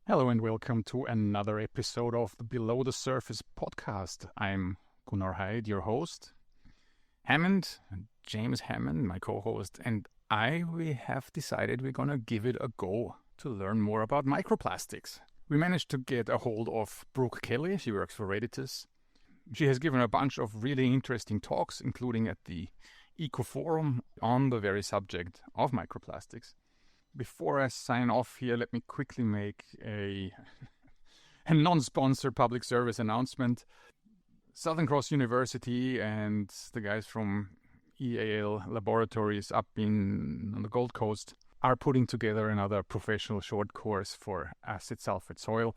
Hello and welcome to another episode of the Below the Surface podcast. I'm Gunnar, your host. Hammond, James Hammond, my co-host, and we have decided we're going to give it a go to learn more about microplastics. We managed to get a hold of Brooke Kelly. She works for Redditus. She has given a bunch of really interesting talks, including at the Eco Forum on the very subject of microplastics. Before I sign off here, let me quickly make a non-sponsored public service announcement. Southern Cross University and the guys from EAL Laboratories up on the Gold Coast are putting together another professional short course for acid sulfate soil.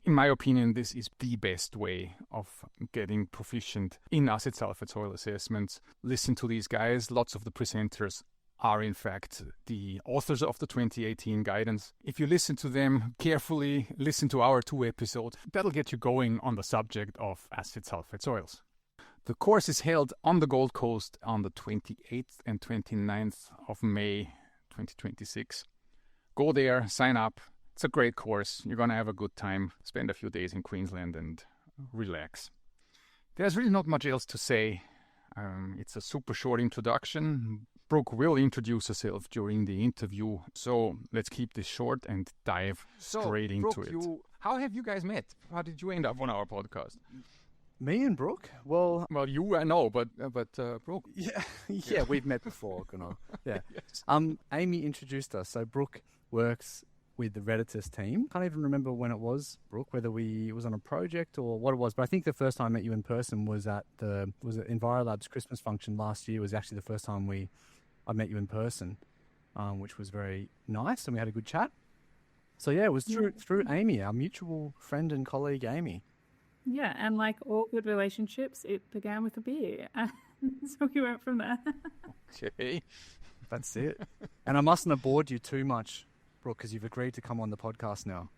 In my opinion, this is the best way of getting proficient in acid sulfate soil assessments. Listen to these guys. Lots of the presenters are in fact the authors of the 2018 guidance. If you listen to them carefully, listen to our 2 episodes, that'll get you going on the subject of acid sulfate soils. The course is held on the Gold Coast on the 28th and 29th of May 2026. Go there, sign up. It's a great course. You're going to have a good time. Spend a few days in Queensland and relax. There's really not much else to say. It's a super short introduction. Brooke will introduce herself during the interview, so let's keep this short and dive straight into Brooke, it. How have you guys met? How did you end up on our podcast? Me and Brooke? Well, you I know, but Brooke. Yeah, we've met before, Gunnar. Yeah. Yes. Amy introduced us. So Brooke works with the Redditus team. Can't even remember when it was, Brooke, whether it was on a project or what it was. But I think the first time I met you in person was at Envirolab's Christmas function last year. Was actually the first time I met you in person, which was very nice, and we had a good chat. So yeah, it was through Amy, our mutual friend and colleague, Amy. Yeah, and like all good relationships, it began with a beer. So we went from there. Okay. That's it. And I mustn't have bored you too much, Brooke, because you've agreed to come on the podcast now.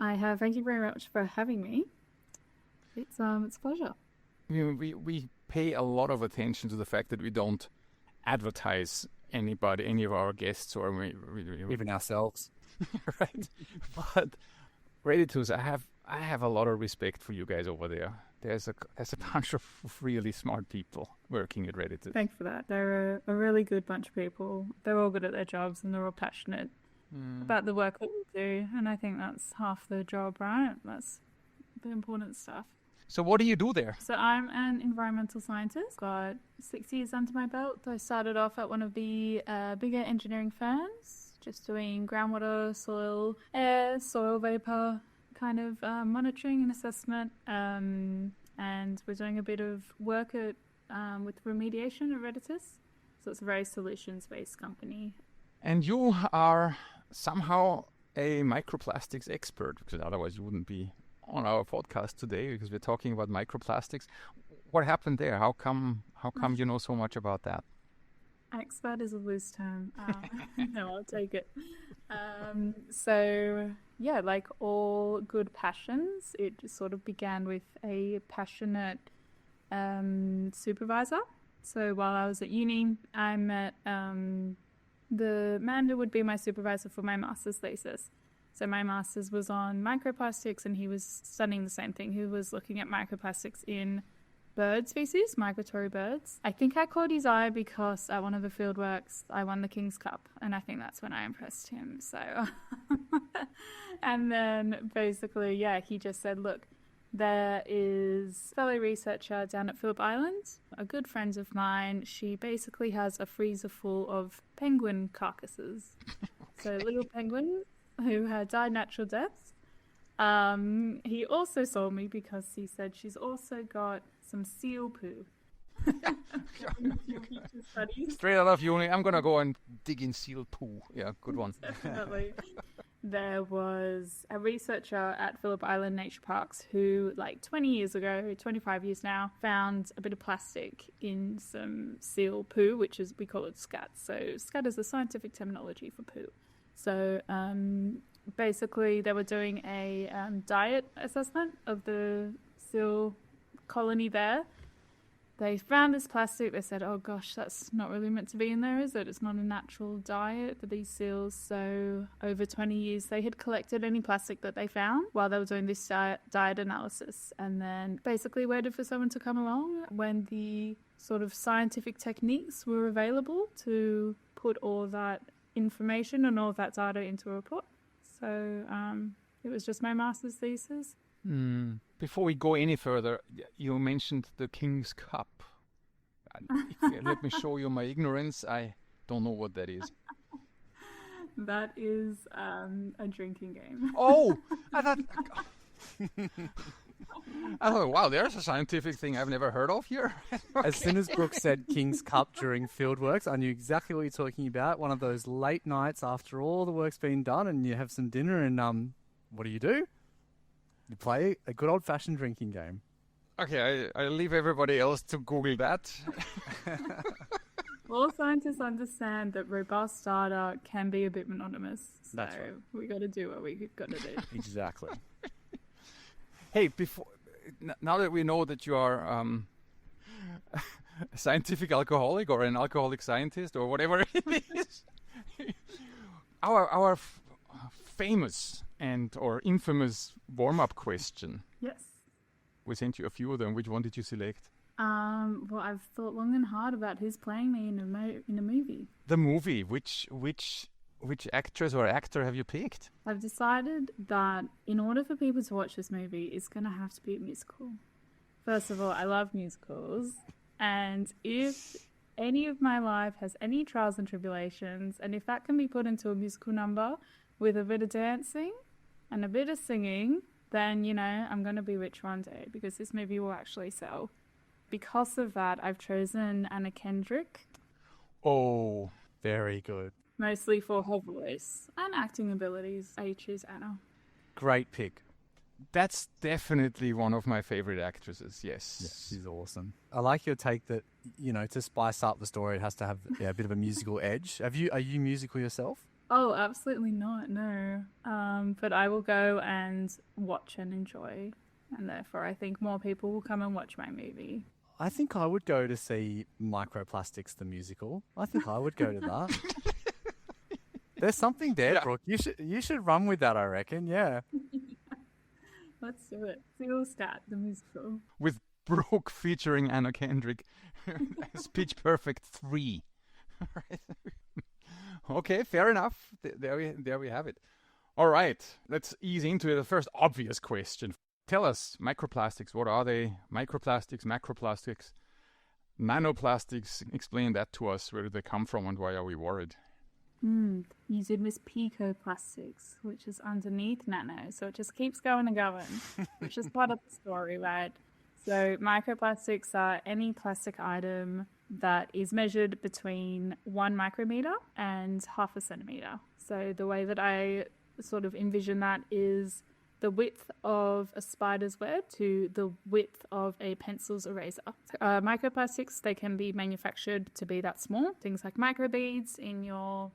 I have. Thank you very much for having me. It's a pleasure. We pay a lot of attention to the fact that we don't advertise any of our guests or Even ourselves. Right. But Redditus, I have a lot of respect for you guys over there. There's a bunch of really smart people working at Redditus. Thanks for that. They're a really good bunch of people. They're all good at their jobs and they're all passionate about the work that we do. And I think that's half the job, right? That's the important stuff. So what do you do there? So I'm an environmental scientist. Got 6 years under my belt. I started off at one of the bigger engineering firms, just doing groundwater, soil, air, soil vapor kind of monitoring and assessment. And we're doing a bit of work with remediation at Redditus. So it's a very solutions-based company. And you are somehow a microplastics expert, because otherwise you wouldn't be on our podcast today, because we're talking about microplastics. What happened there? How come you know so much about that? Expert is a loose term. No, I'll take it. So yeah, like all good passions, it just sort of began with a passionate supervisor. So while I was at uni, I met the man who would be my supervisor for my master's thesis. So my master's was on microplastics, and he was studying the same thing. He was looking at microplastics in bird species, migratory birds. I think I caught his eye because at one of the fieldworks, I won the King's Cup, and I think that's when I impressed him. So, and then basically, yeah, he just said, look, there is a fellow researcher down at Phillip Island, a good friend of mine. She basically has a freezer full of penguin carcasses. So little penguins who had died natural deaths. He also saw me because he said she's also got some seal poo. Straight out of uni, I'm going to go and dig in seal poo. Yeah, good one. Definitely. There was a researcher at Phillip Island Nature Parks who, like 20 years ago, 25 years now, found a bit of plastic in some seal poo, which is, we call it scat. So scat is the scientific terminology for poo. So basically they were doing a diet assessment of the seal colony there. they found this plastic. They said, oh gosh, that's not really meant to be in there, is it? It's not a natural diet for these seals. So over 20 years, they had collected any plastic that they found while they were doing this diet analysis, and then basically waited for someone to come along when the sort of scientific techniques were available to put all that information and all that data into a report. So it was just my master's thesis. Before we go any further, you mentioned the King's Cup. Let me show you my ignorance. I don't know what that is. That is a drinking game. Oh, I thought, wow, there's a scientific thing I've never heard of here. Okay. As soon as Brooke said King's Cup during fieldworks, I knew exactly what you're talking about. One of those late nights after all the work's been done and you have some dinner and what do? You play a good old-fashioned drinking game. Okay, I leave everybody else to Google that. All scientists understand that robust data can be a bit monotonous. So That's right. we got to do what we got to do. Exactly. Hey, now that we know that you are a scientific alcoholic or an alcoholic scientist or whatever it is, our famous or infamous warm-up question. Yes. We sent you a few of them. Which one did you select? Well, I've thought long and hard about who's playing me in a movie. The movie. Which actress or actor have you picked? I've decided that in order for people to watch this movie, it's going to have to be a musical. First of all, I love musicals. And if any of my life has any trials and tribulations, and if that can be put into a musical number with a bit of dancing and a bit of singing, then, I'm going to be rich one day because this movie will actually sell. Because of that, I've chosen Anna Kendrick. Oh, Very good. Mostly for her voice and acting abilities. I choose Anna. Great pick. that's definitely one of my favorite actresses, yes. Yeah, she's awesome. I like your take that, to spice up the story, it has to have a bit of a musical edge. Are you musical yourself? Oh, absolutely not, no. But I will go and watch and enjoy. And therefore, I think more people will come and watch my movie. I think I would go to see Microplastics, the musical. I think I would go to that. There's something there, Yeah. Brooke. You should run with that, I reckon. Yeah. Let's do it. Seal Stat, the musical. With Brooke featuring Anna Kendrick as Pitch Perfect 3. Okay, fair enough. There we have it. All right, let's ease into it. The first obvious question. Tell us, microplastics, what are they? Microplastics, macroplastics, nanoplastics. Explain that to us. Where do they come from and why are we worried? Using with picoplastics, which is underneath nano. So it just keeps going and going, which is part of the story, right? So microplastics are any plastic item that is measured between 1 micrometer and half a centimeter. So the way that I sort of envision that is the width of a spider's web to the width of a pencil's eraser. Microplastics, they can be manufactured to be that small. Things like microbeads in your,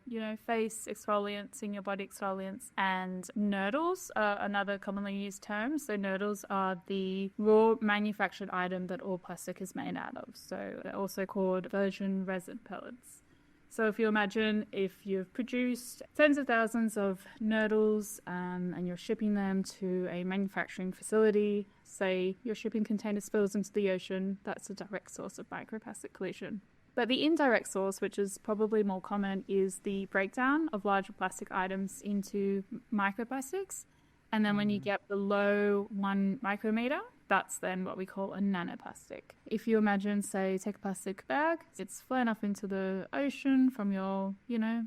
face exfoliants, in your body exfoliants, and nurdles are another commonly used term. So nurdles are the raw manufactured item that all plastic is made out of. So they're also called virgin resin pellets. So if you imagine if you've produced tens of thousands of nurdles and you're shipping them to a manufacturing facility, say your shipping container spills into the ocean, that's a direct source of microplastic collision. But the indirect source, which is probably more common, is the breakdown of larger plastic items into microplastics. And then when you get below 1 micrometer, that's then what we call a nanoplastic. If you imagine, say, take a plastic bag, it's flown up into the ocean from your,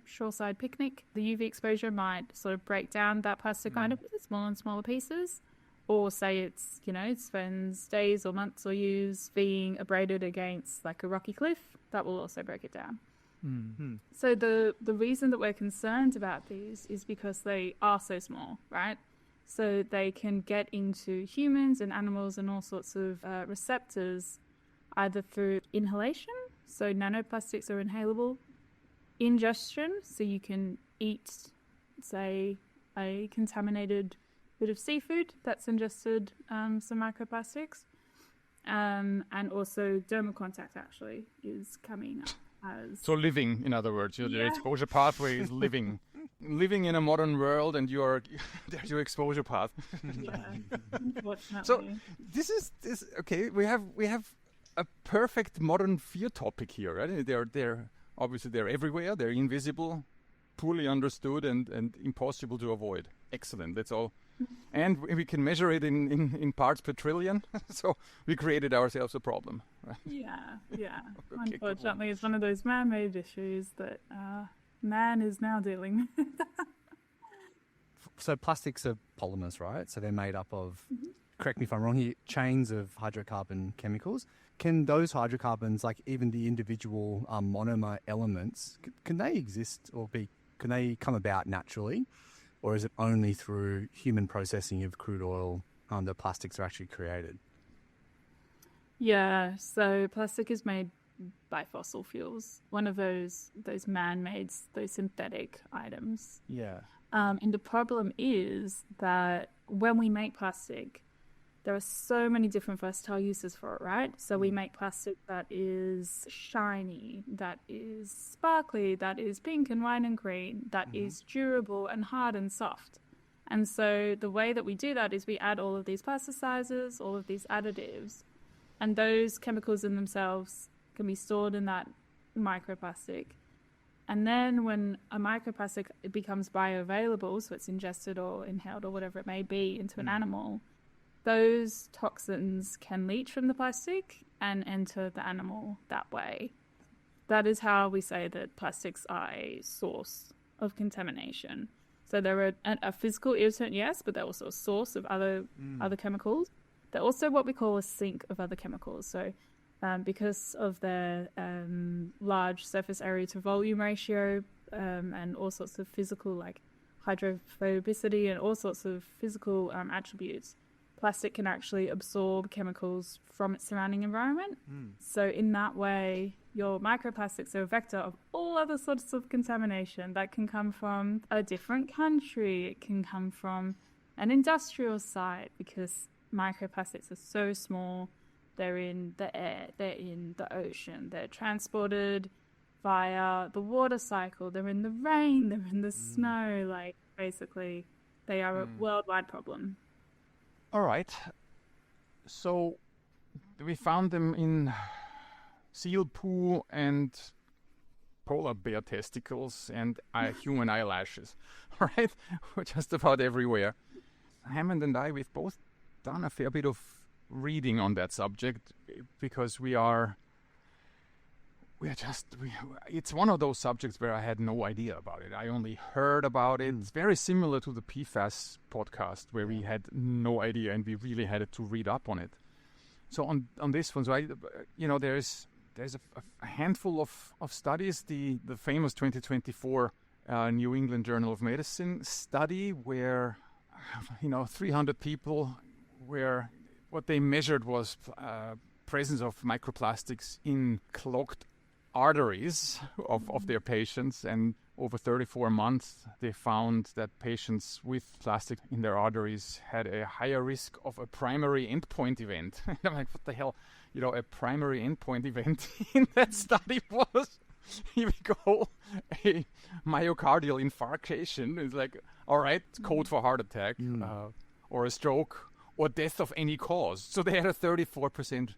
shoreside picnic. The UV exposure might sort of break down that plastic item into smaller and smaller pieces. Or say it's, it spends days or months or years being abraded against like a rocky cliff, that will also break it down. Mm-hmm. So the reason that we're concerned about these is because they are so small, right? So they can get into humans and animals and all sorts of receptors, either through inhalation, so nanoplastics are inhalable, ingestion, so you can eat, say, a contaminated bit of seafood that's ingested some microplastics, And also dermal contact actually is coming up as... So living, in other words, the exposure pathway is living. Living in a modern world, and there's your exposure path. Yeah, unfortunately. So this okay. We have a perfect modern fear topic here, right? They're obviously they're everywhere. They're invisible, poorly understood, and impossible to avoid. Excellent. That's all. And we can measure it in parts per trillion. So we created ourselves a problem. Right? Yeah. Okay, Unfortunately, it's one of those man-made issues that man is now dealing with. So plastics are polymers, right? So they're made up of, correct me if I'm wrong here, chains of hydrocarbon chemicals. Can those hydrocarbons, like even the individual monomer elements, can they exist or can they come about naturally? Or is it only through human processing of crude oil that plastics are actually created? Yeah, so plastic is made by fossil fuels, one of those man-made, those synthetic items. Yeah. And the problem is that when we make plastic, there are so many different versatile uses for it, right? So we make plastic that is shiny, that is sparkly, that is pink and white and green, that is durable and hard and soft. And so the way that we do that is we add all of these plasticizers, all of these additives, and those chemicals in themselves can be stored in that microplastic. And then when a microplastic becomes bioavailable, so it's ingested or inhaled or whatever it may be into an animal, those toxins can leach from the plastic and enter the animal that way. That is how we say that plastics are a source of contamination. So they're a physical irritant, yes, but they're also a source of other chemicals. They're also what we call a sink of other chemicals. So because of their large surface area to volume ratio and all sorts of physical, like hydrophobicity and all sorts of physical attributes, plastic can actually absorb chemicals from its surrounding environment. So in that way, your microplastics are a vector of all other sorts of contamination that can come from a different country. It can come from an industrial site because microplastics are so small. They're in the air, they're in the ocean, they're transported via the water cycle, they're in the rain, they're in the snow. Like, basically, they are a worldwide problem. All right. So we found them in seal poo and polar bear testicles and human eyelashes, right? We're just about everywhere. Hammond and I, we've both done a fair bit of reading on that subject because it's one of those subjects where I had no idea about it. I only heard about it. It's very similar to the PFAS podcast where we had no idea and we really had to read up on it. So on this one, so there's a handful of studies. The famous 2024 New England Journal of Medicine study where 300 people where what they measured was presence of microplastics in clogged arteries of their patients, and over 34 months they found that patients with plastic in their arteries had a higher risk of a primary endpoint event. And I'm like, what the hell? A primary endpoint event in that study was, here we go, a myocardial infarction. It's like, all right, it's code for heart attack or a stroke or death of any cause. So they had a 34%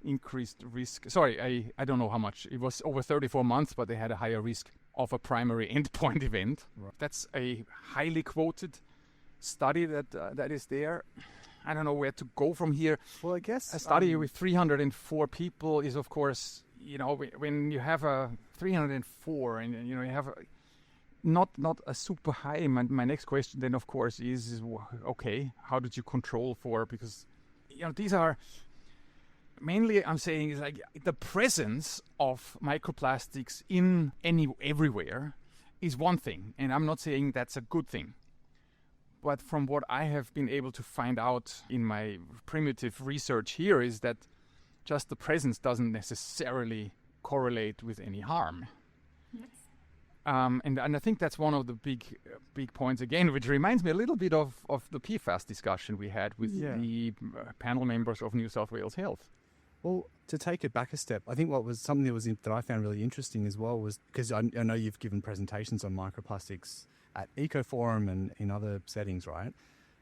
increased risk. Sorry, I don't know how much. It was over 34 months, but they had a higher risk of a primary endpoint event. Right. That's a highly quoted study that is there. I don't know where to go from here. Well, I guess a study with 304 people is, of course, when you have a 304 and you have not a super high. My next question then, of course, is okay, how did you control for? Because these are mainly, I'm saying, is like the presence of microplastics in everywhere is one thing, and I'm not saying that's a good thing. But from what I have been able to find out in my primitive research here is that just the presence doesn't necessarily correlate with any harm. Yes. And I think that's one of the big points again, which reminds me a little bit of the PFAS discussion we had with the panel members of New South Wales Health. Well, to take it back a step, I think what was something that I found really interesting as well was because I know you've given presentations on microplastics at Ecoforum and in other settings, right?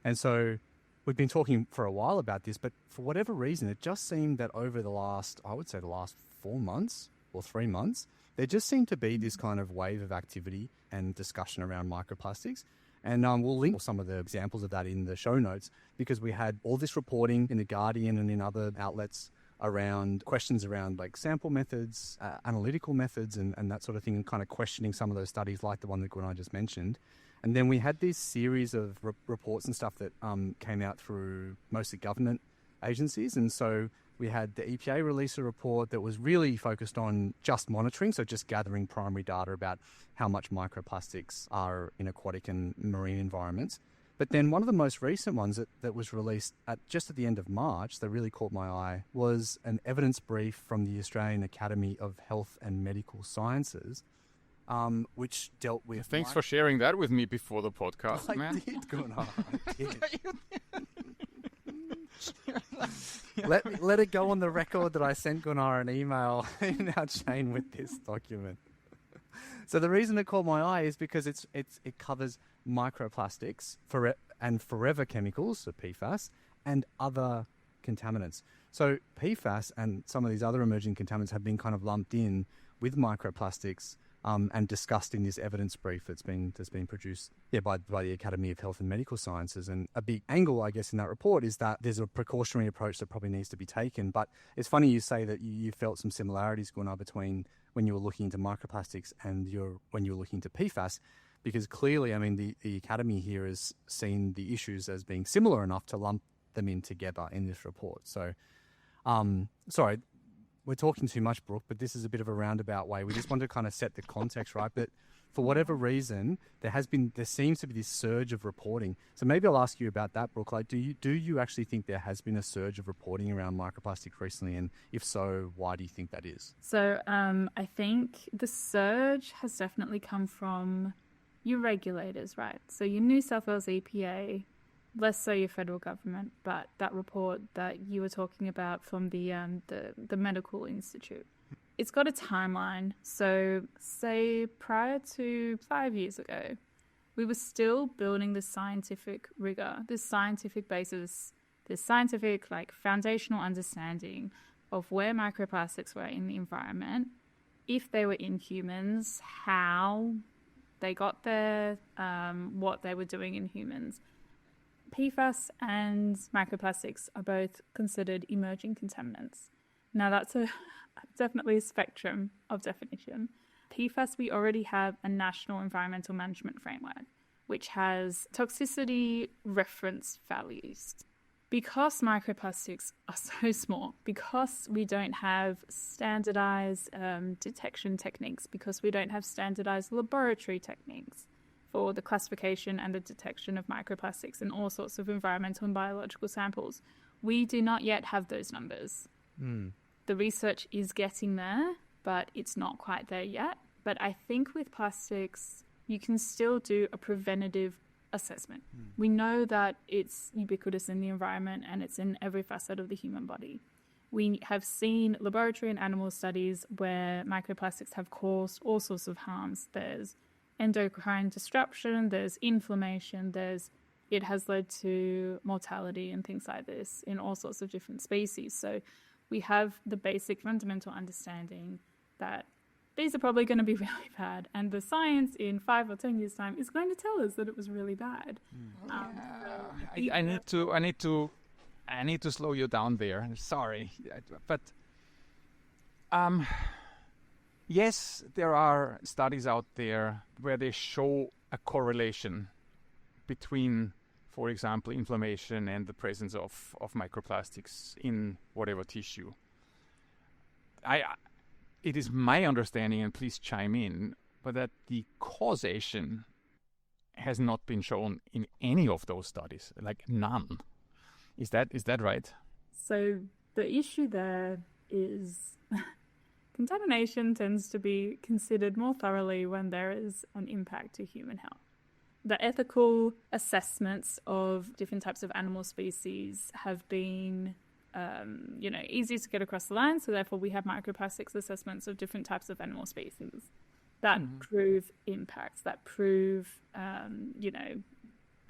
And so we've been talking for a while about this, but for whatever reason, it just seemed that over the last 4 months or 3 months, there just seemed to be this kind of wave of activity and discussion around microplastics. And we'll link some of the examples of that in the show notes because we had all this reporting in The Guardian and in other outlets around questions around like sample methods, analytical methods and that sort of thing, and kind of questioning some of those studies like the one that Gunnar just mentioned. And then we had this series of reports and stuff that came out through mostly government agencies. And so we had the EPA release a report that was really focused on just monitoring, so just gathering primary data about how much microplastics are in aquatic and marine environments. But then one of the most recent ones that was released just at the end of March that really caught my eye was an evidence brief from the Australian Academy of Health and Medical Sciences, which dealt with... Thanks for sharing that with me before the podcast, man. I did, Gunnar. I did. Let it go on the record that I sent Gunnar an email in our chain with this document. So the reason it caught my eye is because it covers microplastics and forever chemicals, so PFAS, and other contaminants. So PFAS and some of these other emerging contaminants have been kind of lumped in with microplastics and discussed in this evidence brief that's been produced by the Academy of Health and Medical Sciences. And a big angle, I guess, in that report is that there's a precautionary approach that probably needs to be taken. But it's funny you say that you felt some similarities, Gunnar, between when you were looking into microplastics and when you were looking into PFAS, because clearly, I mean, the Academy here has seen the issues as being similar enough to lump them in together in this report. So, sorry, we're talking too much, Brooke, but this is a bit of a roundabout way. We just want to kind of set the context, right? But for whatever reason, there seems to be this surge of reporting. So maybe I'll ask you about that, Brooke. Like, do you actually think there has been a surge of reporting around microplastics recently? And if so, why do you think that is? So I think the surge has definitely come from your regulators, right? So your New South Wales EPA, less so your federal government, but that report that you were talking about from the Medical Institute. It's got a timeline. So say prior to 5 years ago, we were still building this scientific rigor, this scientific basis, this scientific like foundational understanding of where microplastics were in the environment, if they were in humans, how they got there, what they were doing in humans. PFAS and microplastics are both considered emerging contaminants. Now that's definitely a spectrum of definition. PFAS, we already have a national environmental management framework, which has toxicity reference values. Because microplastics are so small, because we don't have standardized detection techniques, because we don't have standardized laboratory techniques for the classification and the detection of microplastics in all sorts of environmental and biological samples, we do not yet have those numbers. The research is getting there, but it's not quite there yet. But I think with plastics, you can still do a preventative assessment. We know that it's ubiquitous in the environment and it's in every facet of the human body. We have seen laboratory and animal studies where microplastics have caused all sorts of harms. There's endocrine disruption, there's inflammation, it has led to mortality and things like this in all sorts of different species. So we have the basic fundamental understanding that these are probably going to be really bad, and the science in 5 or 10 years' time is going to tell us that it was really bad. I need to slow you down there. Sorry, but yes, there are studies out there where they show a correlation between, for example, inflammation and the presence of microplastics in whatever tissue. It is my understanding, and please chime in, but that the causation has not been shown in any of those studies, like none. Is that right? So the issue there is contamination tends to be considered more thoroughly when there is an impact to human health. The ethical assessments of different types of animal species have been easier to get across the line. So therefore we have microplastics assessments of different types of animal species that prove impacts, that prove,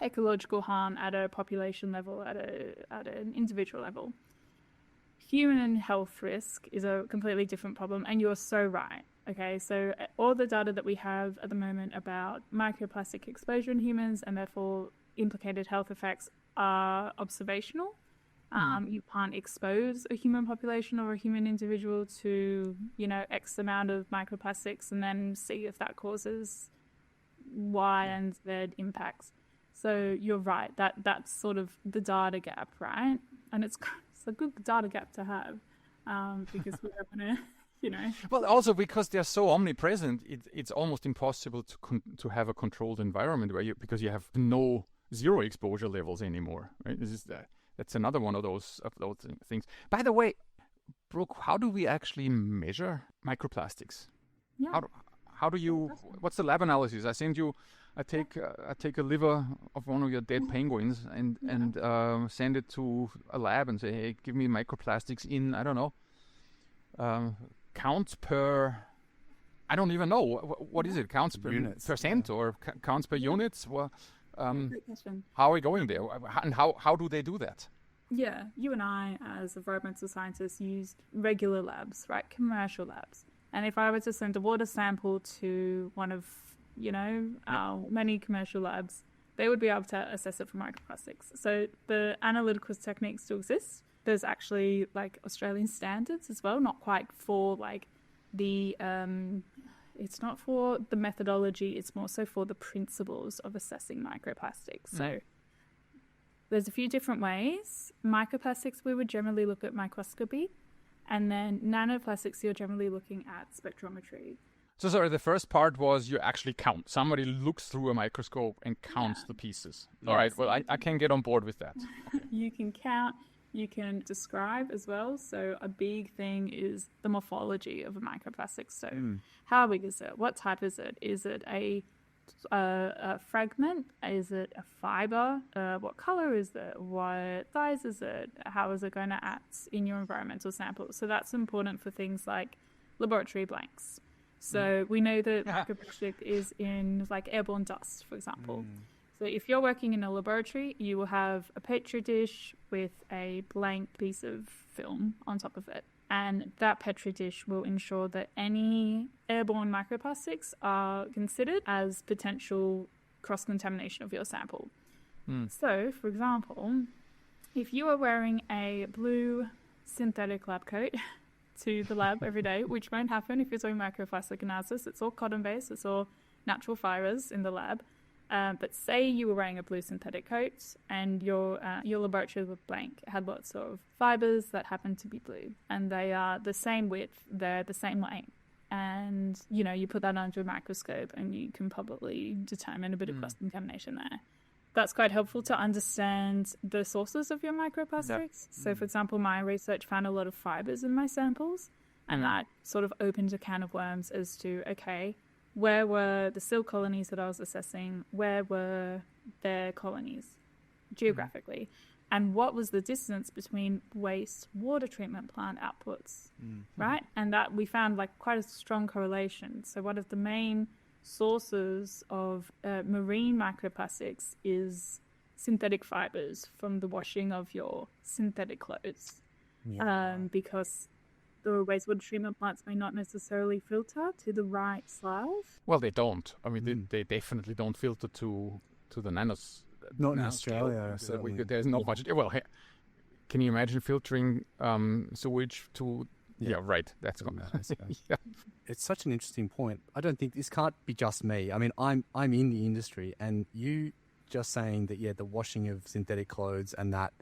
ecological harm at a population level, at an individual level. Human health risk is a completely different problem, and you're so right. Okay, so all the data that we have at the moment about microplastic exposure in humans and therefore implicated health effects are observational. You can't expose a human population or a human individual to, X amount of microplastics and then see if that causes Y and Z impacts. So you're right, that's sort of the data gap, right? And it's a good data gap to have because we're going to, Well, also because they're so omnipresent, it's almost impossible to have a controlled environment because you have no zero exposure levels anymore, right? That's another one of those things. By the way, Brooke, how do we actually measure microplastics? Yeah. How do you? What's the lab analysis? I take a liver of one of your dead penguins and send it to a lab and say, hey, give me microplastics in, I don't know, counts per. I don't even know what is it? Counts per units, percent or counts per units? Well, great question. how are we going there? And how do they do that? Yeah, you and I, as environmental scientists, use regular labs, right? Commercial labs. And if I were to send a water sample to one of, our many commercial labs, they would be able to assess it for microplastics. So the analytical techniques still exist. There's actually Australian standards as well, not quite for the it's not for the methodology, it's more so for the principles of assessing microplastics. So there's a few different ways. Microplastics, we would generally look at microscopy, and then nanoplastics, you're generally looking at spectrometry. So sorry, the first part was you actually count. Somebody looks through a microscope and counts the pieces. All right, well, I can get on board with that. You can count. You can describe as well. So a big thing is the morphology of a microplastic. So how big is it? What type is it? Is it a fragment? Is it a fiber? What color is it? What size is it? How is it going to act in your environmental sample? So that's important for things like laboratory blanks. So we know that microplastic is in airborne dust, for example. So if you're working in a laboratory, you will have a petri dish with a blank piece of film on top of it. And that petri dish will ensure that any airborne microplastics are considered as potential cross-contamination of your sample. So, for example, if you are wearing a blue synthetic lab coat to the lab every day, which won't happen if you're doing microplastic analysis, it's all cotton-based, it's all natural fibers in the lab. But say you were wearing a blue synthetic coat and your laboratory was blank. It had lots of fibers that happened to be blue, and they are the same width, they're the same length. And, you put that under a microscope and you can probably determine a bit of cross-contamination there. That's quite helpful to understand the sources of your microplastics. So, for example, my research found a lot of fibers in my samples, and that sort of opened a can of worms as to, okay, where were the seal colonies that I was assessing? Where were their colonies geographically? And what was the distance between waste water treatment plant outputs, right? And that we found quite a strong correlation. So one of the main sources of marine microplastics is synthetic fibers from the washing of your synthetic clothes, because the wastewater treatment plants may not necessarily filter to the right size. Well, they don't. I mean, they definitely don't filter to the nanos. Not in Australia. So there's not much. Well, can you imagine filtering sewage to? Yeah, right. That's It's such an interesting point. I don't think this can't be just me. I mean, I'm in the industry, and you just saying that the washing of synthetic clothes and that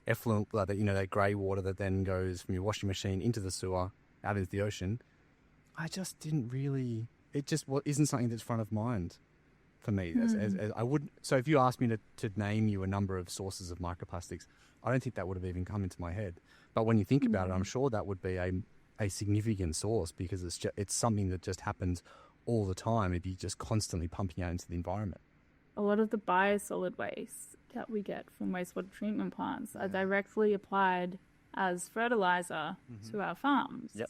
effluent, that grey water that then goes from your washing machine into the sewer out into the ocean. I just didn't really. It just isn't something that's front of mind for me. As I would. So if you asked me to name you a number of sources of microplastics, I don't think that would have even come into my head. But when you think about it, I'm sure that would be a significant source, because it's something that just happens all the time. It'd be just constantly pumping out into the environment. A lot of the biosolid waste that we get from wastewater treatment plants are directly applied as fertilizer to our farms. Yep.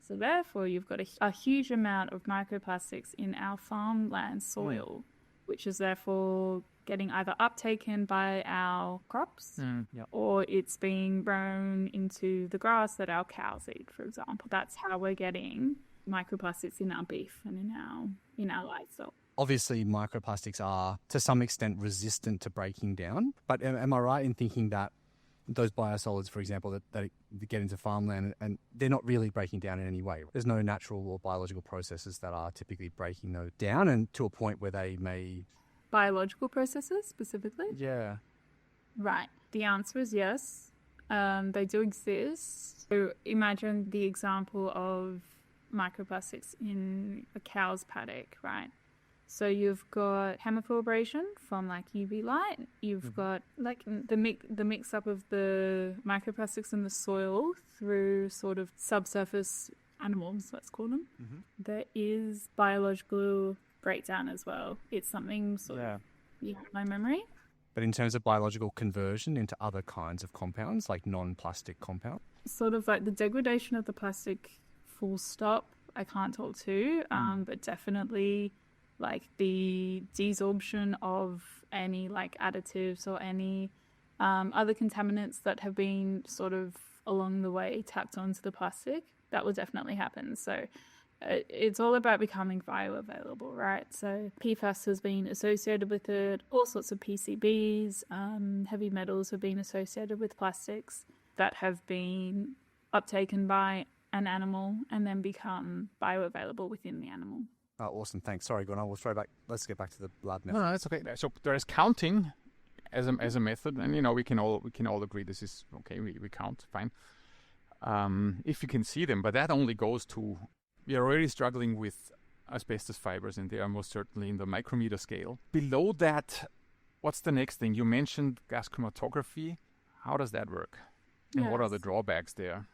So therefore, you've got a huge amount of microplastics in our farmland soil, which is therefore getting either uptaken by our crops or it's being grown into the grass that our cows eat, for example. That's how we're getting microplastics in our beef and in our livestock. Obviously, microplastics are to some extent resistant to breaking down, but am I right in thinking that those biosolids, for example, that get into farmland and they're not really breaking down in any way? There's no natural or biological processes that are typically breaking those down, and to a point where they may... Biological processes, specifically? Yeah. Right. The answer is yes. They do exist. So imagine the example of microplastics in a cow's paddock, right? So you've got chemical abrasion from like UV light. You've got like the mix up of the microplastics in the soil through sort of subsurface animals, let's call them. There is biological breakdown as well. It's something sort of behind my memory. But in terms of biological conversion into other kinds of compounds, like non-plastic compounds? Sort of like the degradation of the plastic, full stop, I can't talk to, but definitely like the desorption of any like additives or any other contaminants that have been sort of along the way tacked onto the plastic, that will definitely happen. So it's all about becoming bioavailable, right? So PFAS has been associated with it, all sorts of PCBs, heavy metals have been associated with plastics that have been uptaken by an animal and then become bioavailable within the animal. Oh, awesome. Thanks. Sorry, Gunnar. Let's get back to the blood now. No, that's okay. So there is counting as a method, and we can all agree this is okay. We count, fine. If you can see them, but that only goes to, we are already struggling with asbestos fibers, and they are most certainly in the micrometer scale. Below that, what's the next thing? You mentioned gas chromatography. How does that work? And what are the drawbacks there?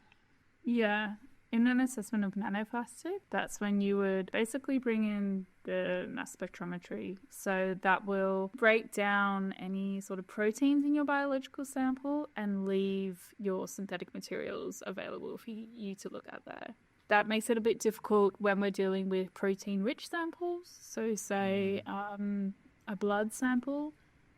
Yeah. In an assessment of nanoplastic, that's when you would basically bring in the mass spectrometry. So that will break down any sort of proteins in your biological sample and leave your synthetic materials available for you to look at there. That makes it a bit difficult when we're dealing with protein-rich samples. So say a blood sample.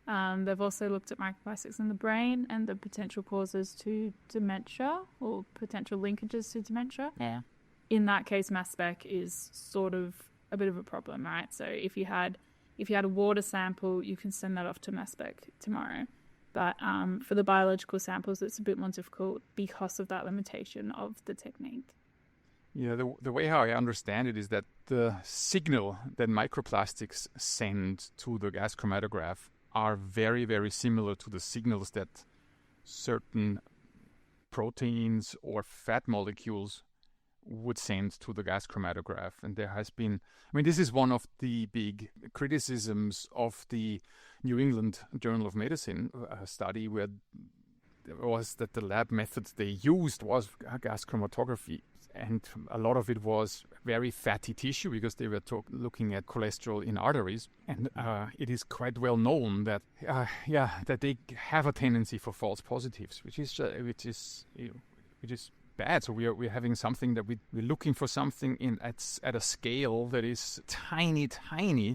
They've also looked at microplastics in the brain and the potential causes to dementia or potential linkages to dementia. Yeah. In that case, mass spec is sort of a bit of a problem, right? So if you had a water sample, you can send that off to mass spec tomorrow. But for the biological samples, it's a bit more difficult because of that limitation of the technique. Yeah, the way how I understand it is that the signal that microplastics send to the gas chromatograph are very, very similar to the signals that certain proteins or fat molecules would send to the gas chromatograph. And there has been, this is one of the big criticisms of the New England Journal of Medicine study, where it was that the lab methods they used was gas chromatography. And a lot of it was very fatty tissue because they were looking at cholesterol in arteries. And it is quite well known that that they have a tendency for false positives, which is bad. So we're having something that we're looking for something at a scale that is tiny,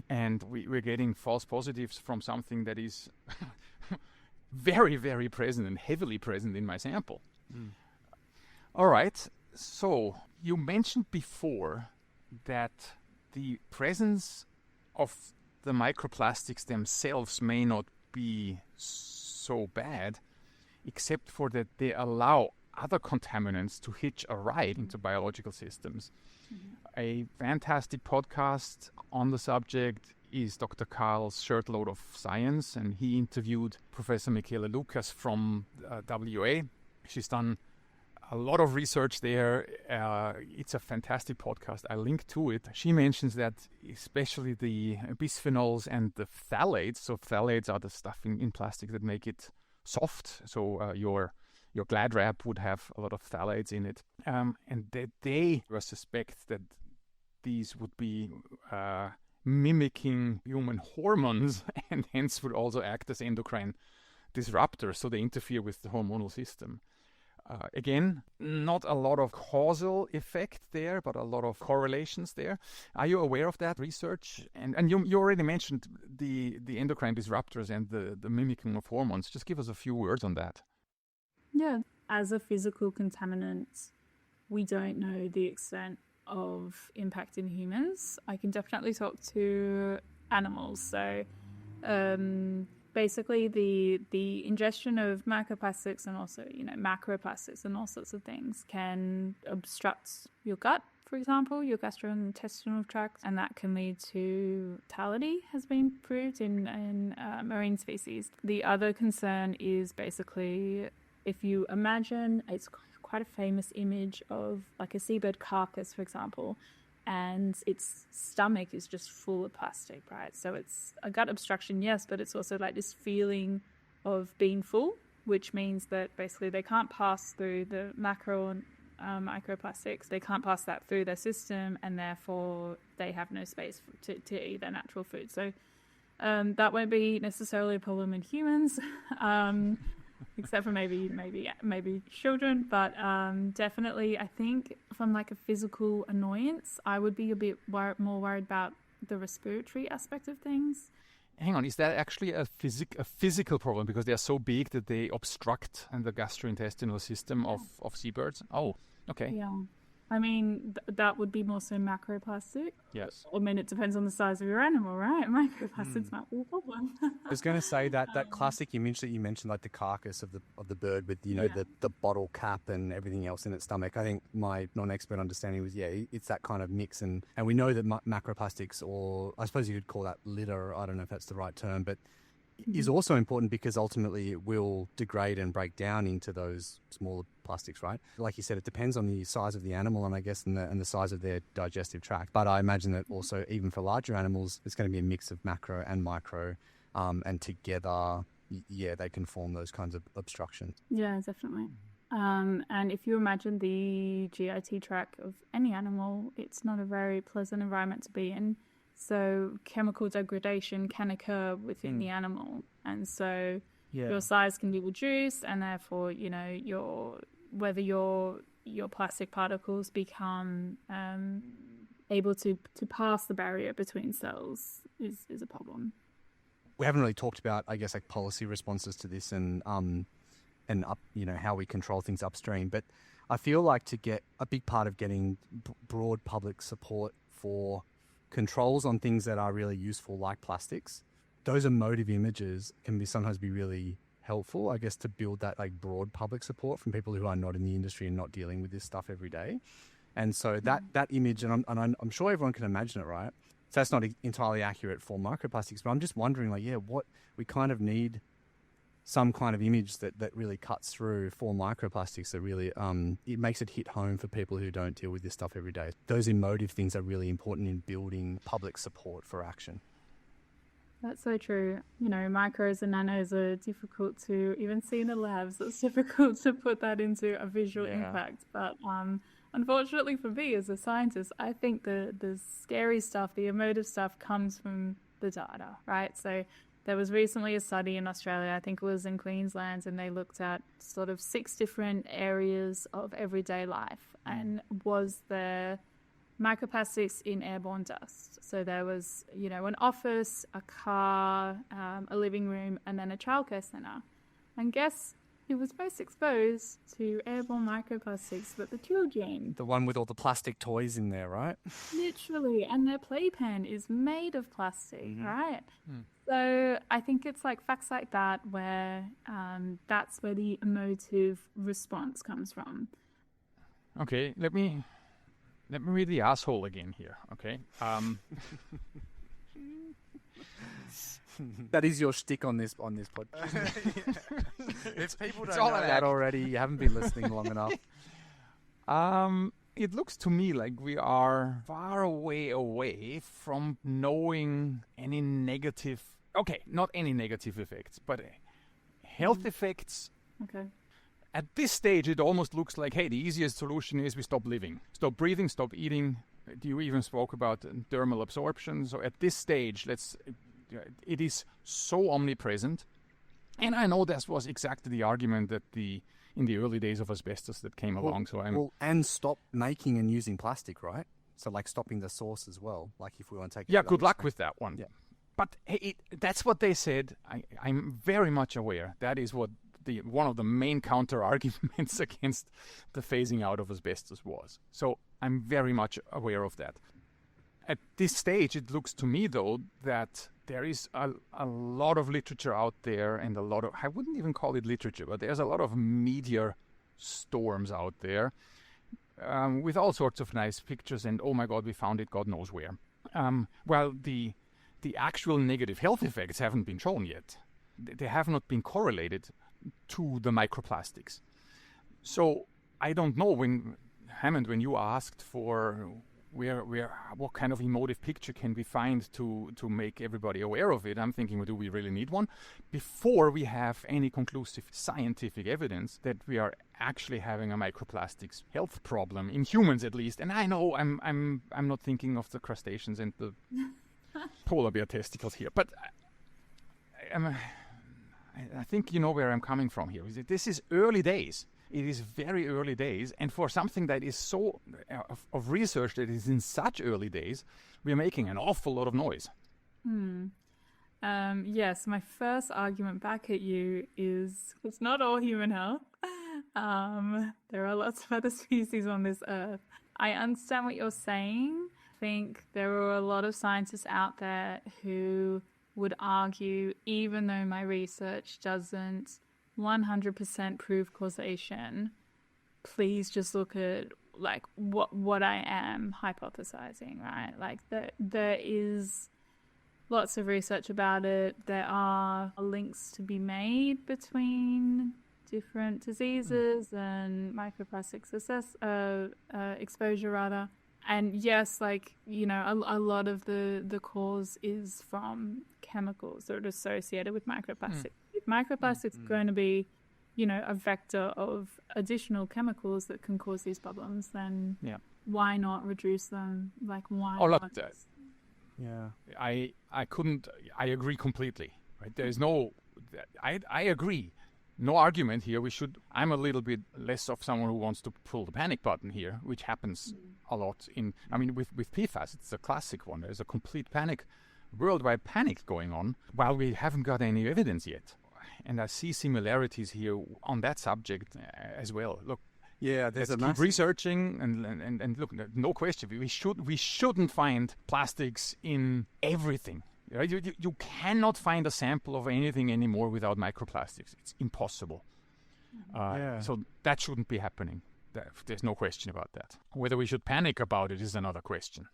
and we're getting false positives from something that is very, very present and heavily present in my sample. All right. So, you mentioned before that the presence of the microplastics themselves may not be so bad, except for that they allow other contaminants to hitch a ride into biological systems. A fantastic podcast on the subject is Dr. Carl's Shirtload of Science, and he interviewed Professor Michaela Lucas from WA. She's done a lot of research there. It's a fantastic podcast. I link to it. She mentions that especially the bisphenols and the phthalates. So phthalates are the stuff in plastic that make it soft. So your Glad wrap would have a lot of phthalates in it. And that they suspect that these would be mimicking human hormones and hence would also act as endocrine disruptors. So they interfere with the hormonal system. Again, not a lot of causal effect there, but a lot of correlations there. Are you aware of that research? And you already mentioned the endocrine disruptors and the mimicking of hormones. Just give us a few words on that. Yeah. As a physical contaminant, we don't know the extent of impact in humans. I can definitely talk to animals. So basically the ingestion of microplastics and also, macroplastics and all sorts of things can obstruct your gut, for example, your gastrointestinal tract, and that can lead to mortality, has been proved in marine species. The other concern is basically, if you imagine, it's quite a famous image of like a seabird carcass, for example, and its stomach is just full of plastic, right? So it's a gut obstruction, yes, but it's also like this feeling of being full, which means that basically they can't pass through the macro and microplastics. They can't pass that through their system, and therefore they have no space to eat their natural food. So that won't be necessarily a problem in humans. Except for maybe children, but definitely I think from like a physical annoyance, I would be a bit more worried about the respiratory aspect of things. Hang on, is that actually a physical problem because they are so big that they obstruct the gastrointestinal system of seabirds? Oh, okay. Yeah. I mean, that would be more so macroplastic. Yes. I mean, it depends on the size of your animal, right? Microplastics might be a problem. I was going to say that classic image that you mentioned, like the carcass of the bird with the bottle cap and everything else in its stomach. I think my non-expert understanding was it's that kind of mix, and we know that macroplastics, or I suppose you could call that litter. I don't know if that's the right term, but is also important because ultimately it will degrade and break down into those smaller plastics, right? Like you said, it depends on the size of the animal and I guess and the size of their digestive tract. But I imagine that also even for larger animals, it's going to be a mix of macro and micro, and together, they can form those kinds of obstructions. Yeah, definitely. And if you imagine the GIT tract of any animal, it's not a very pleasant environment to be in. So chemical degradation can occur within the animal, and so your size can be reduced, and therefore, whether your plastic particles become able to pass the barrier between cells is a problem. We haven't really talked about, I guess, like policy responses to this and how we control things upstream. But I feel like to get a big part of getting broad public support for controls on things that are really useful, like plastics, those emotive images can sometimes be really helpful, I guess, to build that like broad public support from people who are not in the industry and not dealing with this stuff every day. And so that image, and I'm sure everyone can imagine it, right? So that's not entirely accurate for microplastics, but I'm just wondering, what we kind of need some kind of image that really cuts through for microplastics, that really it makes it hit home for people who don't deal with this stuff every day. Those emotive things are really important in building public support for action. That's so true. Micros and nanos are difficult to even see in the labs. It's difficult to put that into a visual impact. But unfortunately for me as a scientist, I think the scary stuff, the emotive stuff comes from the data, right? So there was recently a study in Australia, I think it was in Queensland, and they looked at sort of 6 different areas of everyday life. And was there microplastics in airborne dust? So there was, an office, a car, a living room, and then a childcare centre. And guess who was most exposed to airborne microplastics but the children? The one with all the plastic toys in there, right? Literally. And their playpen is made of plastic, right? So I think it's like facts like that where that's where the emotive response comes from. Okay, let me read the asshole again here, okay? That is your shtick on this podcast. If people don't know that already, you haven't been listening long enough. It looks to me like we are far away from knowing any negative, not any negative effects, but health effects. Okay. At this stage, it almost looks like, hey, the easiest solution is we stop living, stop breathing, stop eating. You even spoke about dermal absorption. So at this stage, it is so omnipresent And I know this was exactly the argument that in the early days of asbestos that came along. So and stop making and using plastic, right? So like stopping the source as well. Like if we want to take yeah, good luck with that one. Yeah. But that's what they said. I'm very much aware. That is what one of the main counter arguments against the phasing out of asbestos was. So I'm very much aware of that. At this stage, it looks to me, though, that there is a lot of literature out there and a lot of, I wouldn't even call it literature, but there's a lot of media storms out there with all sorts of nice pictures and, oh my God, we found it God knows where. Well, the actual negative health effects haven't been shown yet. They have not been correlated to the microplastics. So I don't know, Hammond, when you asked for what kind of emotive picture can we find to make everybody aware of it, I'm thinking, well, do we really need one? Before we have any conclusive scientific evidence that we are actually having a microplastics health problem, in humans at least. And I know I'm not thinking of the crustaceans and the polar bear testicles here, but I think you know where I'm coming from here. This is early days. It is very early days, and for something that is so of research that is in such early days, we're making an awful lot of noise. Yes, my first argument back at you is it's not all human health. There are lots of other species on this earth. I understand what you're saying. I think there are a lot of scientists out there who would argue, even though my research doesn't 100% prove causation, please just look at like what I am hypothesizing, right? Like there is lots of research about it. There are links to be made between different diseases and microplastics exposure rather. And yes, like, you know, a lot of the cause is from chemicals that are associated with microplastics. If microplastics are going to be, you know, a vector of additional chemicals that can cause these problems, then why not reduce them? Like, why not? Yeah. I agree completely. Right? There is no, I agree. No argument here. I'm a little bit less of someone who wants to pull the panic button here, which happens a lot with PFAS. It's a classic one. There's a complete worldwide panic going on while we haven't got any evidence yet. And I see similarities here on that subject as well. Look, there's let's keep researching and look, no question. We shouldn't find plastics in everything. Right? You cannot find a sample of anything anymore without microplastics. It's impossible. So that shouldn't be happening. There's no question about that. Whether we should panic about it is another question.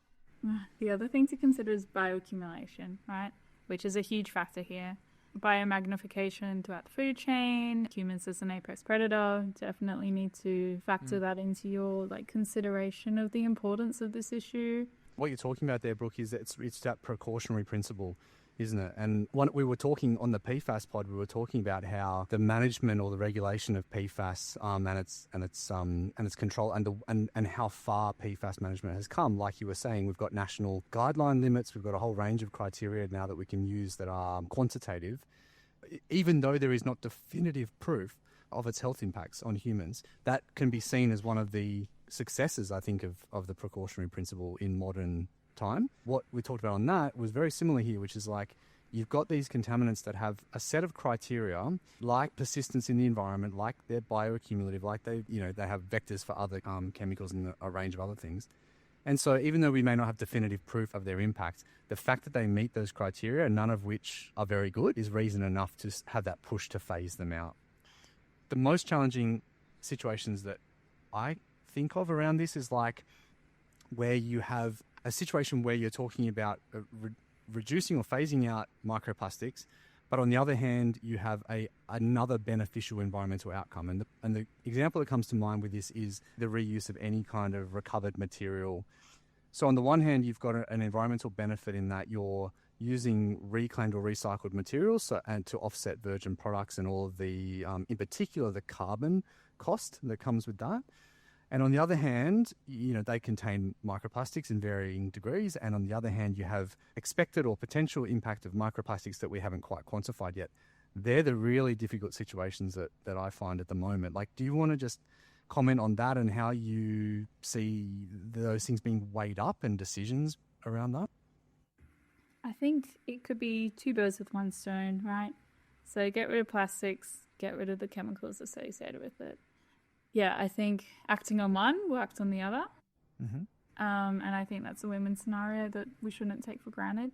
The other thing to consider is bioaccumulation, right? Which is a huge factor here. Biomagnification throughout the food chain, humans as an apex predator, definitely need to factor that into your consideration of the importance of this issue. What you're talking about there, Brooke, is that it's that precautionary principle, isn't it? And we were talking on the PFAS pod, we were talking about how the management or the regulation of PFAS and its control and how far PFAS management has come. Like you were saying, we've got national guideline limits, we've got a whole range of criteria now that we can use that are quantitative, even though there is not definitive proof of its health impacts on humans. That can be seen as one of the successes, I think, of the precautionary principle in modern time. What we talked about on that was very similar here, which is like you've got these contaminants that have a set of criteria, like persistence in the environment, like they're bioaccumulative, like they have vectors for other chemicals and a range of other things. And so even though we may not have definitive proof of their impact, the fact that they meet those criteria, none of which are very good, is reason enough to have that push to phase them out. The most challenging situations that I think of around this is like where you have a situation where you're talking about reducing or phasing out microplastics, but on the other hand, you have another beneficial environmental outcome. And the example that comes to mind with this is the reuse of any kind of recovered material. So on the one hand, you've got an environmental benefit in that you're using reclaimed or recycled materials and to offset virgin products and all of the, in particular, the carbon cost that comes with that. And on the other hand, they contain microplastics in varying degrees. And on the other hand, you have expected or potential impact of microplastics that we haven't quite quantified yet. they're the really difficult situations that I find at the moment. Like, do you want to just comment on that and how you see those things being weighed up and decisions around that? I think it could be two birds with one stone, right? So get rid of plastics, get rid of the chemicals associated with it. Yeah, I think acting on one will act on the other. Mm-hmm. And I think that's a win-win scenario that we shouldn't take for granted.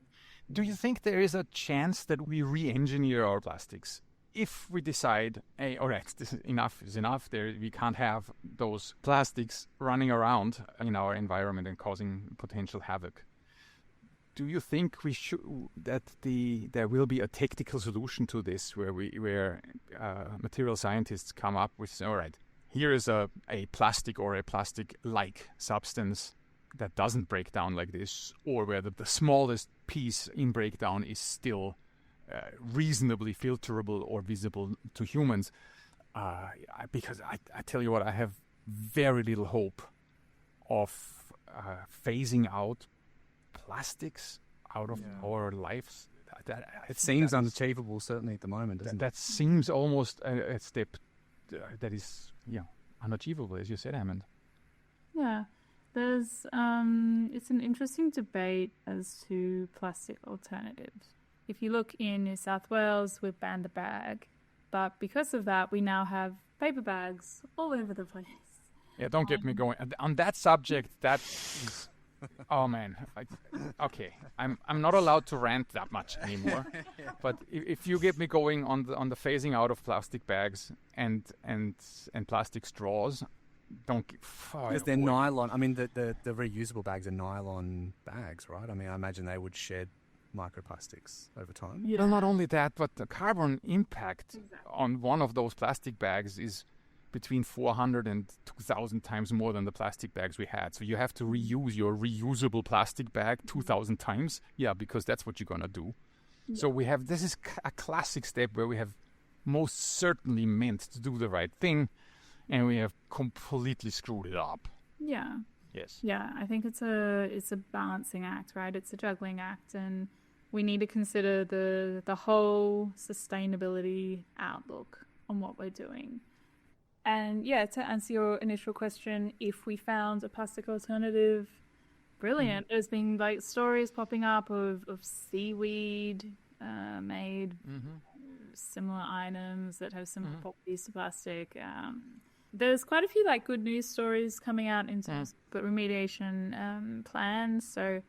Do you think there is a chance that we re-engineer our plastics? If we decide, hey, all right, this is enough, we can't have those plastics running around in our environment and causing potential havoc. Do you think there will be a technical solution to this where material scientists come up with, all right, here is a plastic or a plastic-like substance that doesn't break down like this, or where the smallest piece in breakdown is still reasonably filterable or visible to humans? Because I tell you what, I have very little hope of phasing out plastics out of our lives. It seems unachievable, certainly at the moment, doesn't it? That seems almost a step that is unachievable, as you said, Hammond. Yeah. There's it's an interesting debate as to plastic alternatives. If you look in New South Wales, we've banned the bag, but because of that, we now have paper bags all over the place. Yeah, don't get me going on that subject. That is, oh man, okay, I'm not allowed to rant that much anymore. But if you get me going on the phasing out of plastic bags and plastic straws. Because they're nylon. I mean, the reusable bags are nylon bags, right? I mean, I imagine they would shed microplastics over time. Yeah. Well, not only that, but the carbon impact on one of those plastic bags is between 400 and 2,000 times more than the plastic bags we had. So you have to reuse your reusable plastic bag 2,000 times. Yeah, because that's what you're going to do. Yeah. So this is a classic step where we have most certainly meant to do the right thing, and we have completely screwed it up. Yeah. Yes. Yeah, I think it's a balancing act, right? It's a juggling act, and we need to consider the whole sustainability outlook on what we're doing. And yeah, to answer your initial question, if we found a plastic alternative, brilliant. There's been like stories popping up of seaweed made similar items that have similar properties to plastic. There's quite a few like good news stories coming out in terms of remediation plans. So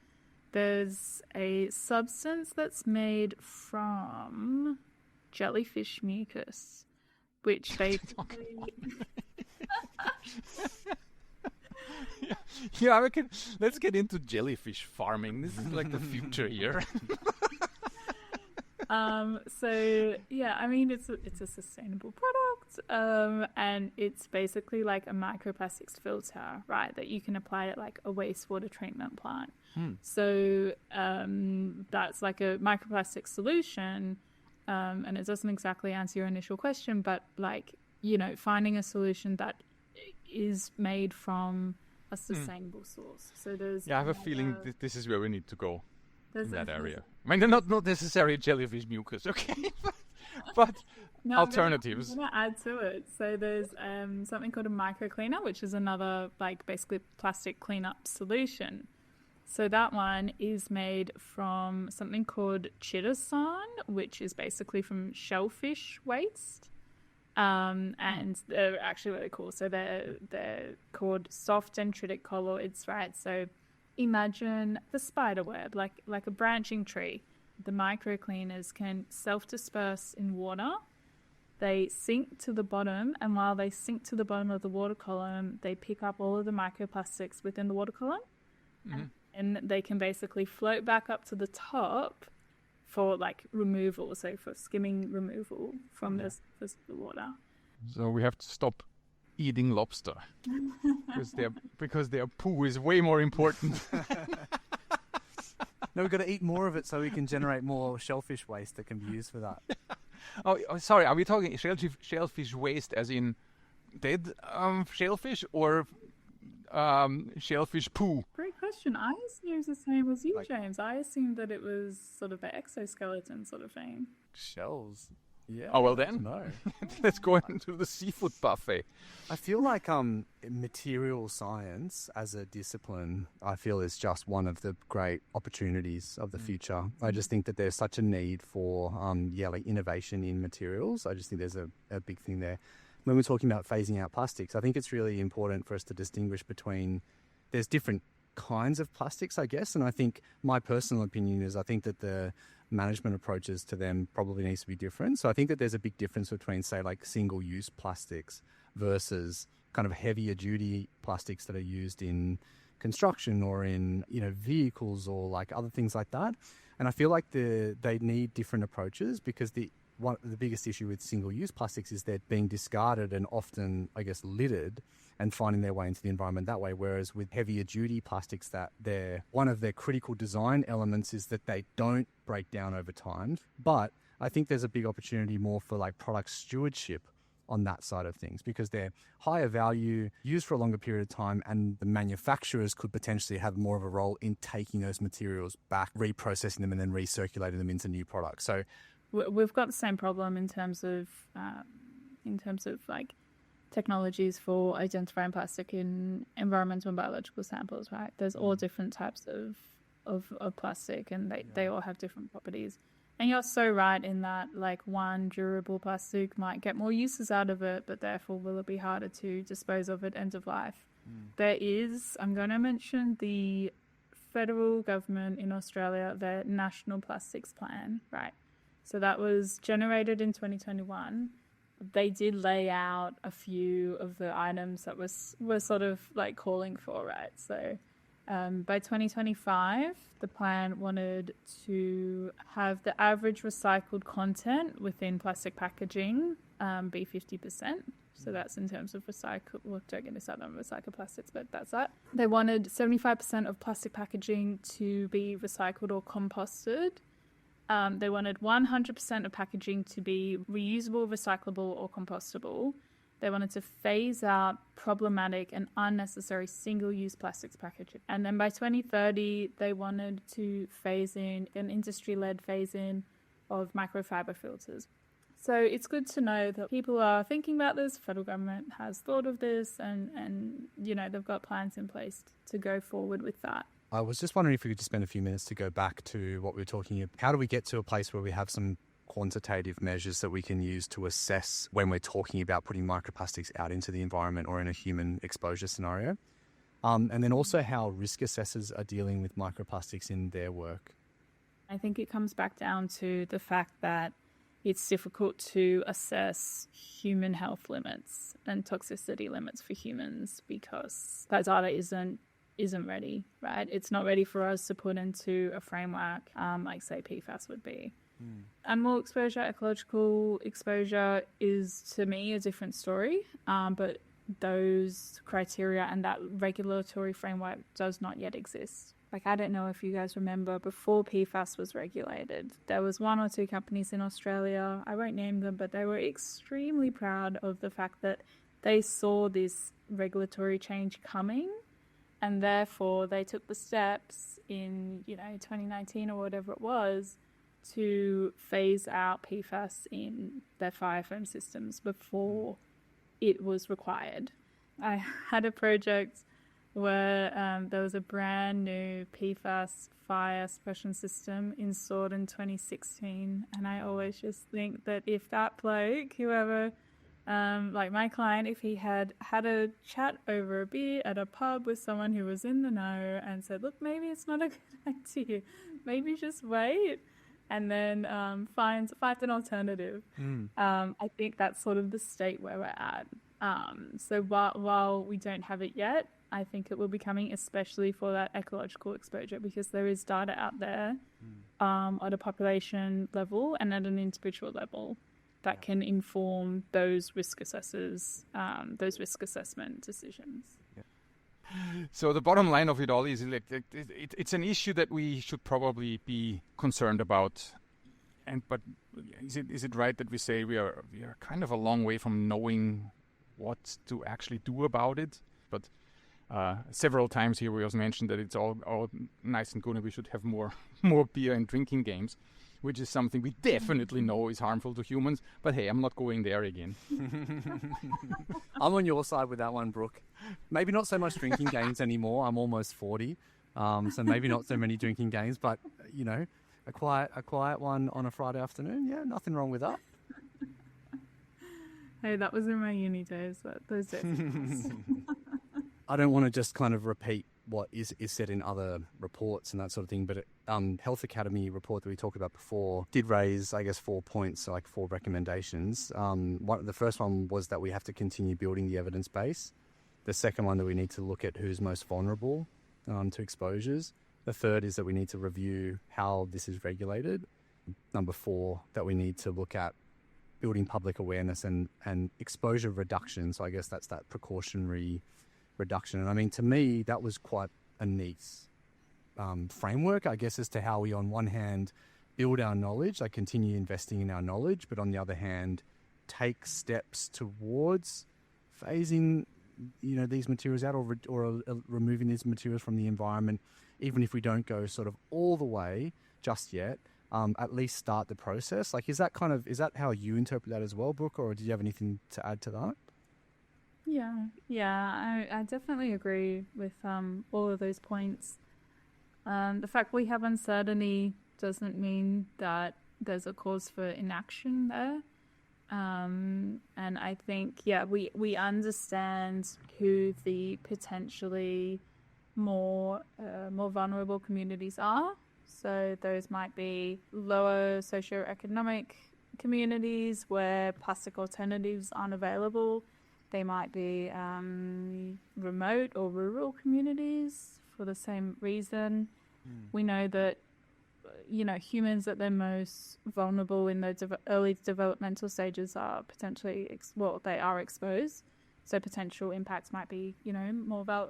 there's a substance that's made from jellyfish mucus, which they yeah, let's get into jellyfish farming. This is like the future here. So yeah, I mean it's a sustainable product, and it's basically like a microplastics filter, right? That you can apply at like a wastewater treatment plant. So that's like a microplastic solution, and it doesn't exactly answer your initial question, but like finding a solution that is made from a sustainable source. So there's I have a feeling this is where we need to go. In that area. I mean, they're not necessarily jellyfish mucus, okay? but alternatives. I'm going to add to it. So there's something called a micro cleaner, which is another like basically plastic cleanup solution. So that one is made from something called chitosan, which is basically from shellfish waste. And they're actually really cool. So they're called soft dendritic colloids, right? So imagine the spider web, like a branching tree. The microcleaners can self-disperse in water. They sink to the bottom, and while they sink to the bottom of the water column, they pick up all of the microplastics within the water column, and they can basically float back up to the top for like removal, so for skimming removal from the water. So we have to stop eating lobster because their poo is way more important. No, we've got to eat more of it so we can generate more shellfish waste that can be used for that. Oh, sorry. Are we talking shellfish waste as in dead shellfish or shellfish poo? Great question. I assumed the same as you, James. I assumed that it was sort of an exoskeleton sort of thing. Shells. Yeah. Oh, well then. No. Let's go into the seafood buffet. I feel like material science as a discipline, I feel is just one of the great opportunities of the future. I just think that there's such a need for like innovation in materials. I just think there's a big thing there. When we're talking about phasing out plastics, I think it's really important for us to distinguish between there's different kinds of plastics, I guess, and I think my personal opinion is I think that the management approaches to them probably needs to be different. So I think that there's a big difference between, say, like single-use plastics versus kind of heavier duty plastics that are used in construction or in, vehicles or like other things like that. And I feel like they need different approaches because the biggest issue with single-use plastics is they're being discarded and often, I guess, littered and finding their way into the environment that way. Whereas with heavier duty plastics, that one of their critical design elements is that they don't break down over time. But I think there's a big opportunity more for like product stewardship on that side of things because they're higher value, used for a longer period of time, and the manufacturers could potentially have more of a role in taking those materials back, reprocessing them, and then recirculating them into new products. So we've got the same problem in terms of like technologies for identifying plastic in environmental and biological samples, right? There's all different types of plastic, and they all have different properties. And you're so right in that, like, one durable plastic might get more uses out of it, but therefore will it be harder to dispose of at end of life. I'm going to mention the federal government in Australia, their National Plastics Plan, right? So that was generated in 2021. They did lay out a few of the items that were sort of like calling for, right? So by 2025, the plan wanted to have the average recycled content within plastic packaging be 50%. So that's in terms of don't get me started on recycled plastics, but that's that. They wanted 75% of plastic packaging to be recycled or composted. They wanted 100% of packaging to be reusable, recyclable, or compostable. They wanted to phase out problematic and unnecessary single-use plastics packaging. And then by 2030, they wanted to phase in an industry-led phase-in of microfiber filters. So it's good to know that people are thinking about this. The federal government has thought of this, and they've got plans in place to go forward with that. I was just wondering if we could just spend a few minutes to go back to what we were talking about. How do we get to a place where we have some quantitative measures that we can use to assess when we're talking about putting microplastics out into the environment or in a human exposure scenario? And then also how risk assessors are dealing with microplastics in their work. I think it comes back down to the fact that it's difficult to assess human health limits and toxicity limits for humans because that data isn't ready, right? It's not ready for us to put into a framework like, say, PFAS would be. Animal exposure, ecological exposure is, to me, a different story, but those criteria and that regulatory framework does not yet exist. Like, I don't know if you guys remember, before PFAS was regulated, there was one or two companies in Australia, I won't name them, but they were extremely proud of the fact that they saw this regulatory change coming, and therefore they took the steps in 2019 or whatever it was to phase out PFAS in their fire foam systems before it was required. I had a project where there was a brand new PFAS fire suppression system installed in 2016, and I always just think that if that bloke, whoever, like my client, if he had a chat over a beer at a pub with someone who was in the know and said, look, maybe it's not a good idea, maybe just wait, and then find an alternative. I think that's sort of the state where we're at. So while we don't have it yet, I think it will be coming, especially for that ecological exposure, because there is data out there at a population level and at an individual level that can inform those risk assessors, those risk assessment decisions. So the bottom line of it all is it's an issue that we should probably be concerned about. But is it right that we say we are kind of a long way from knowing what to actually do about it? But several times here we also mentioned that it's all nice and good and we should have more beer and drinking games. which is something we definitely know is harmful to humans. But hey, I'm not going there again. I'm on your side with that one, Brooke. Maybe not so much drinking games anymore. I'm almost 40, so maybe not so many drinking games. But you know, a quiet one on a Friday afternoon. Yeah, nothing wrong with that. Hey, that was in my uni days. Those days. I don't want to just kind of repeat what is said in other reports and that sort of thing, but Health Academy report that we talked about before did raise, I guess, 4 points, so like 4 recommendations. The first one was that we have to continue building the evidence base. The second one, that we need to look at who's most vulnerable to exposures. The third is that we need to review how this is regulated. Number 4, that we need to look at building public awareness and exposure reduction. So I guess that's that precautionary reduction. And I mean, to me, that was quite a neat framework, I guess, as to how we, on one hand, build our knowledge, like continue investing in our knowledge, but on the other hand, take steps towards phasing, you know, these materials out or removing these materials from the environment, even if we don't go sort of all the way just yet. At least start the process. Like, is that how you interpret that as well, Brooke, or do you have anything to add to that? Yeah, I definitely agree with all of those points. The fact we have uncertainty doesn't mean that there's a cause for inaction there. And I think, we understand who the potentially more vulnerable communities are. So those might be lower socioeconomic communities where plastic alternatives aren't available. They might be remote or rural communities for the same reason. We know that, you know, humans at their most vulnerable in those early developmental stages are potentially, they are exposed. So potential impacts might be, you know,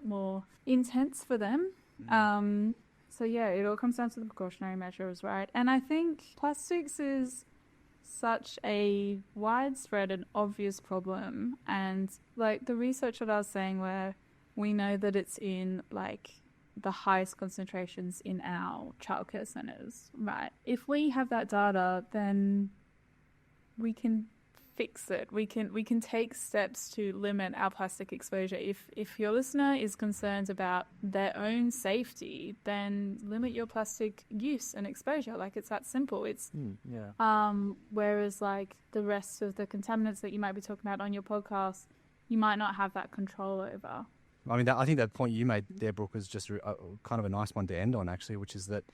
more intense for them. So yeah, it all comes down to the precautionary measures, right? And I think plastics is such a widespread and obvious problem. And like the research that I was saying, where we know that it's in like the highest concentrations in our childcare centres, right? If we have that data, then we can fix it. We can take steps to limit our plastic exposure. If your listener is concerned about their own safety, then limit your plastic use and exposure. Like, it's that simple. It's whereas like the rest of the contaminants that you might be talking about on your podcast, you might not have that control over. I mean, I think that point you made there, Brooke, was just kind of a nice one to end on, actually, which is that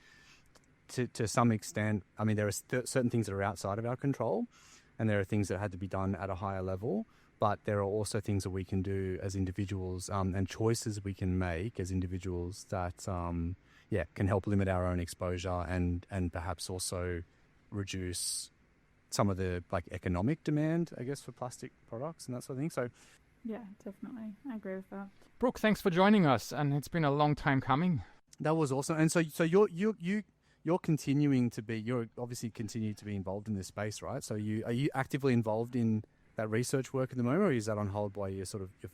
to some extent, I mean, there are certain things that are outside of our control, and there are things that had to be done at a higher level, but there are also things that we can do as individuals and choices we can make as individuals that, can help limit our own exposure and perhaps also reduce some of the like economic demand, I guess, for plastic products and that sort of thing. So, yeah, definitely, I agree with that. Brooke, thanks for joining us, and it's been a long time coming. That was awesome. And so you're continuing to be, you're obviously continue to be involved in this space, right? So are you actively involved in that research work at the moment, or is that on hold while you're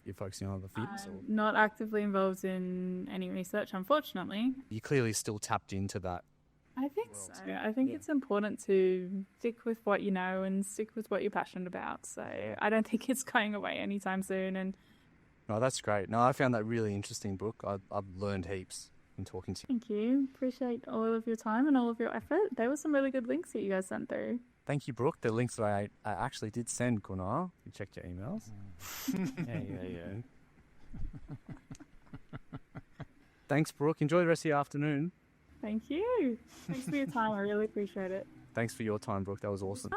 you're focusing on other things? I'm not actively involved in any research, unfortunately. You're clearly still tapped into that. I think so. I think it's important to stick with what you know and stick with what you're passionate about. So I don't think it's going away anytime soon. And no, that's great. No, I found that really interesting, Brooke. I've learned heaps in talking to you. Thank you. Appreciate all of your time and all of your effort. There were some really good links that you guys sent through. Thank you, Brooke. The links that I actually did send, Gunnar. You checked your emails? Yeah. Thanks, Brooke. Enjoy the rest of your afternoon. Thank you. Thanks for your time. I really appreciate it. Thanks for your time, Brooke. That was awesome.